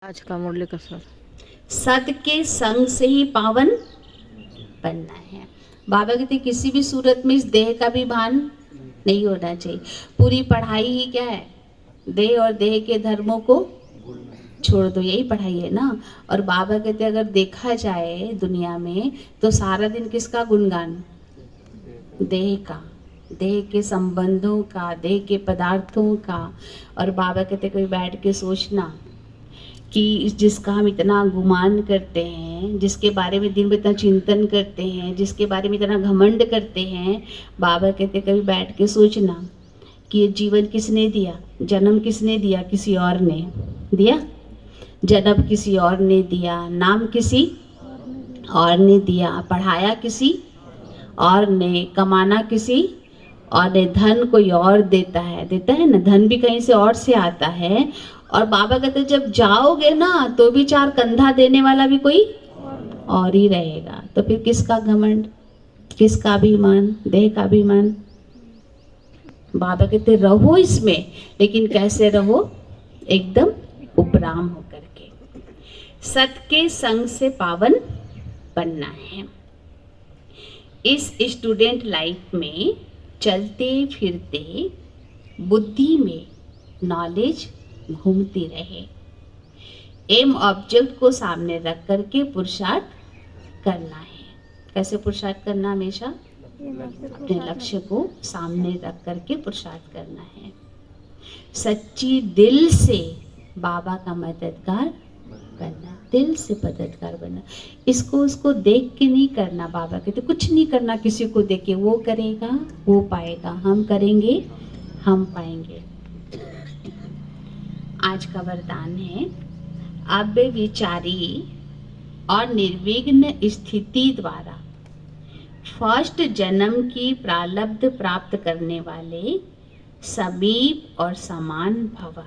आज का मुरली का सर सत के संग से ही पावन बनना है। बाबा कहते किसी भी सूरत में इस देह का भी भान नहीं होना चाहिए। पूरी पढ़ाई ही क्या है? देह और देह के धर्मों को छोड़ दो, यही पढ़ाई है ना। और बाबा कहते अगर देखा जाए दुनिया में तो सारा दिन किसका गुणगान? देह का, देह के संबंधों का, देह के पदार्थों का। और बाबा कहते कोई बैठ के सोचना कि जिसका हम इतना गुमान करते हैं, जिसके बारे में दिन भर इतना चिंतन करते हैं, जिसके बारे में इतना घमंड करते हैं, बाबा कहते कभी बैठ के सोचना कि ये जीवन किसने दिया, जन्म किसने दिया? किसी और ने दिया। जन्म किसी और ने दिया, नाम किसी और ने दिया, पढ़ाया किसी और ने, कमाना किसी और ने, धन कोई और देता है ना, धन भी कहीं से और से आता है। और बाबा कहते जब जाओगे ना तो भी चार कंधा देने वाला भी कोई और ही रहेगा। तो फिर किसका घमंड, किसका अभिमान? देह का अभिमान। बाबा कहते रहो इसमें, लेकिन कैसे रहो? एकदम उपराम होकर के। सत के संग से पावन बनना है। इस स्टूडेंट लाइफ में चलते फिरते बुद्धि में नॉलेज घूमती रहे। एम ऑब्जेक्ट को सामने रख करके पुरुषार्थ करना है। कैसे पुरुषार्थ करना? हमेशा अपने लक्ष्य को सामने रख करके पुरुषार्थ करना है। सच्ची दिल से बाबा का मददगार बनना, दिल से मददगार बनना। इसको उसको देख के नहीं करना। बाबा कहते कुछ नहीं करना किसी को देख के, वो करेगा वो पाएगा, हम करेंगे हम पाएंगे। आज का वरदान है अव्यभिचारी और निर्विघ्न स्थिति द्वारा फर्स्ट जन्म की प्रारब्ध प्राप्त करने वाले समीप और समान भव।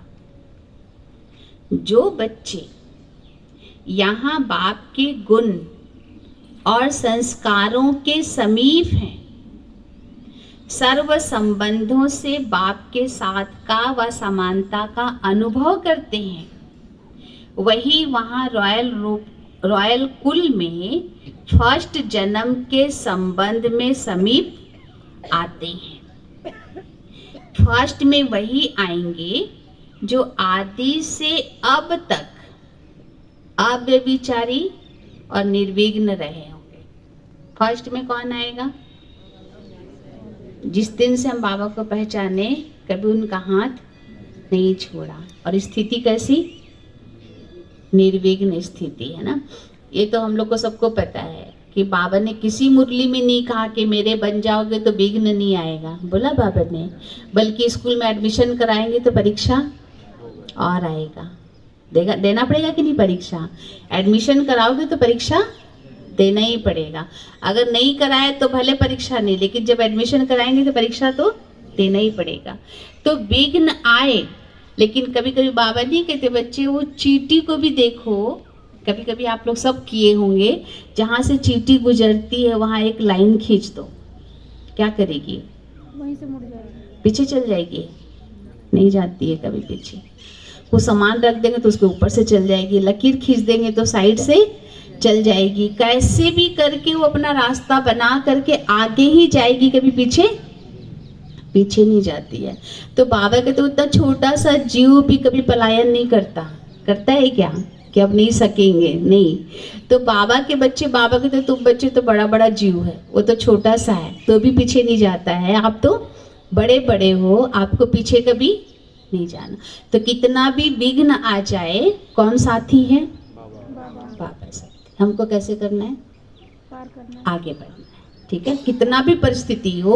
जो बच्चे यहाँ बाप के गुण और संस्कारों के समीप हैं, सर्व संबंधों से बाप के साथ का व समानता का अनुभव करते हैं, वही वहाँ रॉयल कुल में फर्स्ट जन्म के संबंध में समीप आते हैं। फर्स्ट में वही आएंगे जो आदि से अब तक अव्यभिचारी और निर्विघ्न रहे होंगे। फर्स्ट में कौन आएगा? जिस दिन से हम बाबा को पहचाने कभी उनका हाथ नहीं छोड़ा। और स्थिति कैसी? निर्विघ्न स्थिति है ना। ये तो हम लोग को सबको पता है कि बाबा ने किसी मुरली में नहीं कहा कि मेरे बन जाओगे तो विघ्न नहीं आएगा, बोला बाबा ने। बल्कि स्कूल में एडमिशन कराएंगे तो परीक्षा और आएगा, देना पड़ेगा कि नहीं? परीक्षा एडमिशन कराओगे तो परीक्षा देना ही पड़ेगा। अगर नहीं कराए तो भले परीक्षा नहीं, लेकिन जब एडमिशन कराएंगे तो परीक्षा तो देना ही पड़ेगा। तो विघ्न आए, लेकिन कभी कभी बाबा नहीं कहते बच्चे वो चींटी को भी देखो। कभी कभी आप लोग सब किए होंगे, जहाँ से चींटी गुजरती है वहाँ एक लाइन खींच दो, क्या करेगी? वहीं से मुड़ जाएगी, पीछे चल जाएगी? नहीं जाती है कभी पीछे। वो सामान रख देंगे तो उसके ऊपर से चल जाएगी, लकीर खींच देंगे तो साइड से चल जाएगी। कैसे भी करके वो अपना रास्ता बना करके आगे ही जाएगी, कभी पीछे पीछे नहीं जाती है। तो बाबा के तो उतना छोटा सा जीव भी कभी पलायन नहीं करता। करता है क्या कि अब नहीं सकेंगे? नहीं। तो बाबा के बच्चे, बाबा के तो तुम बच्चे तो बड़ा बड़ा जीव है, वो तो छोटा सा है तो भी पीछे नहीं जाता है। आप तो बड़े बड़े हो, आपको पीछे कभी नहीं जाना। तो कितना भी विघ्न आ जाए, कौन साथी है? बाबा साथी। हमको कैसे करना है? पार करना है, आगे बढ़ना है। ठीक है, कितना भी परिस्थिति हो,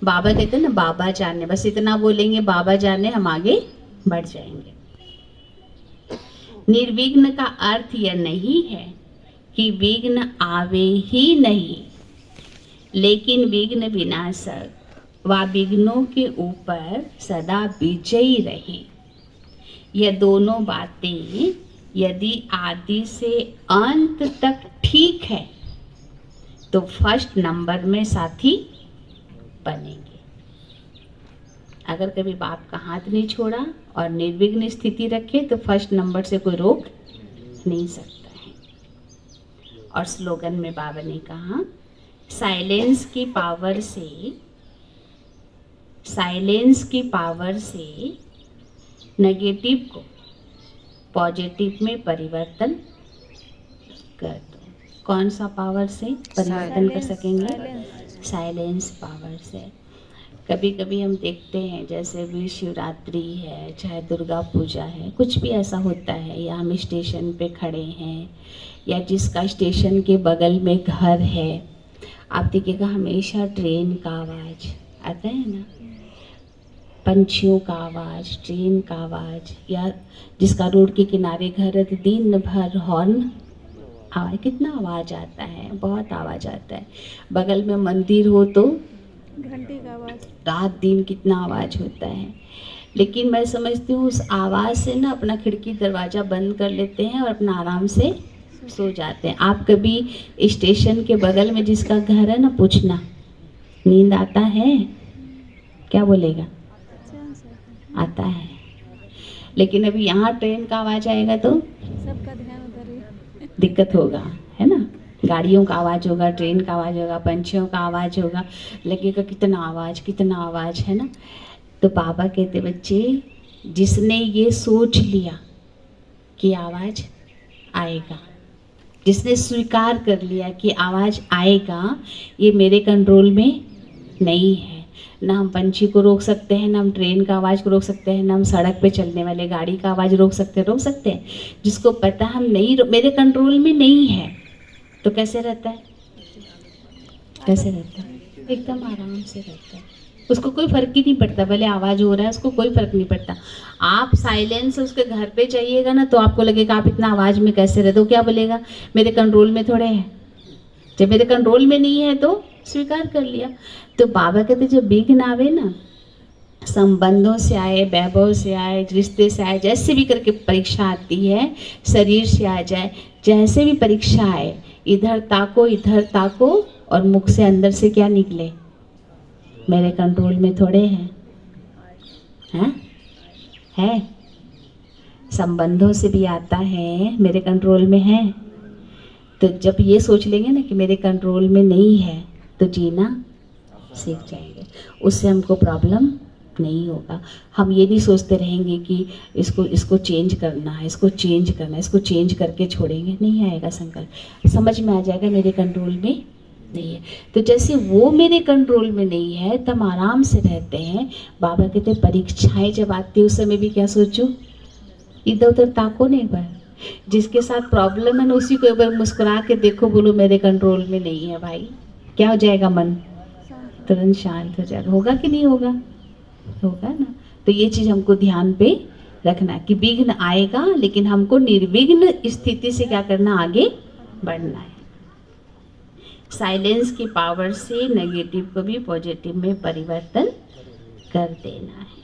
बाबा कहते हैं ना बाबा जाने, बस इतना बोलेंगे बाबा जाने, हम आगे बढ़ जाएंगे। निर्विघ्न का अर्थ यह नहीं है कि विघ्न आवे ही नहीं, लेकिन विघ्न विनाशक व विघ्नों के ऊपर सदा विजयी रहे। यह दोनों बातें यदि आदि से अंत तक ठीक है तो फर्स्ट नंबर में साथी बनेंगे। अगर कभी बाप का हाथ नहीं छोड़ा और निर्विघ्न स्थिति रखे तो फर्स्ट नंबर से कोई रोक नहीं सकता है। और स्लोगन में बाबा ने कहा, साइलेंस की पावर से नेगेटिव को पॉजिटिव में परिवर्तन कर दो। कौन सा पावर से परिवर्तन कर सकेंगे? साइलेंस पावर से। कभी कभी हम देखते हैं, जैसे भी शिवरात्रि है, चाहे दुर्गा पूजा है, कुछ भी ऐसा होता है, या हम स्टेशन पे खड़े हैं, या जिसका स्टेशन के बगल में घर है, आप देखिएगा हमेशा ट्रेन का आवाज़ आता है ना, पंछियों का आवाज़, ट्रेन का आवाज़, या जिसका रोड के किनारे घर है तो दिन भर हॉर्न आवाज़, कितना आवाज़ आता है, बहुत आवाज़ आता है। बगल में मंदिर हो तो घंटी का आवाज़, रात दिन कितना आवाज़ होता है। लेकिन मैं समझती हूँ उस आवाज़ से ना अपना खिड़की दरवाज़ा बंद कर लेते हैं और अपना आराम से सो जाते हैं। आप कभी स्टेशन के बगल में जिसका घर है ना, पूछना नींद आता है क्या, बोलेगा आता है। लेकिन अभी यहाँ ट्रेन का आवाज़ आएगा तो सबका ध्यान उधर ही। दिक्कत होगा, है ना। गाड़ियों का आवाज़ होगा, ट्रेन का आवाज़ होगा, पंछियों का आवाज़ होगा, लगेगा कितना आवाज़ है ना। तो बाबा कहते, बच्चे जिसने ये सोच लिया कि आवाज़ आएगा, जिसने स्वीकार कर लिया कि आवाज़ आएगा, ये मेरे कंट्रोल में नहीं है। ना हम पंछी को रोक सकते हैं, ना हम ट्रेन का आवाज़ को रोक सकते हैं, ना हम सड़क पे चलने वाले गाड़ी का आवाज़ रोक सकते हैं। जिसको पता हम नहीं, मेरे कंट्रोल में नहीं है, तो कैसे रहता है? एकदम आराम से रहता है। उसको कोई फर्क ही नहीं पड़ता, भले आवाज़ हो रहा है, उसको कोई फर्क नहीं पड़ता। आप साइलेंस उसके घर पे जाइएगा ना, तो आपको लगेगा आप इतना आवाज़ में कैसे रहते हो। क्या बोलेगा? मेरे कंट्रोल में थोड़े है। जब मेरे कंट्रोल में नहीं है तो स्वीकार कर लिया। तो बाबा कहते जब विघ्न आवे ना, संबंधों से आए, वैभव से आए, रिश्ते से आए, जैसे भी करके परीक्षा आती है, शरीर से आ जाए, जैसे भी परीक्षा आए, इधर ताको और मुख से अंदर से क्या निकले? मेरे कंट्रोल में थोड़े हैं, है? संबंधों से भी आता है, मेरे कंट्रोल में है। तो जब ये सोच लेंगे ना कि मेरे कंट्रोल में नहीं है, तो जीना सीख जाएंगे, उससे हमको प्रॉब्लम नहीं होगा। हम ये नहीं सोचते रहेंगे कि इसको चेंज करना है, इसको चेंज करके छोड़ेंगे, नहीं आएगा संकल्प। समझ में आ जाएगा मेरे कंट्रोल में नहीं है। तो जैसे वो मेरे कंट्रोल में नहीं है, तब आराम से रहते हैं। बाबा कहते परीक्षाएं जब आती है उस समय भी क्या सोचो, इधर उधर ताको नहीं, एक बार जिसके साथ प्रॉब्लम है ना उसी को एक बार मुस्कुरा के देखो, बोलो मेरे कंट्रोल में नहीं है भाई, क्या हो जाएगा? मन तुरंत शांत हो जाएगा। होगा कि नहीं होगा? होगा ना। तो ये चीज़ हमको ध्यान पे रखना कि विघ्न आएगा, लेकिन हमको निर्विघ्न स्थिति से क्या करना, आगे बढ़ना है। साइलेंस की पावर से नेगेटिव को भी पॉजिटिव में परिवर्तन कर देना है।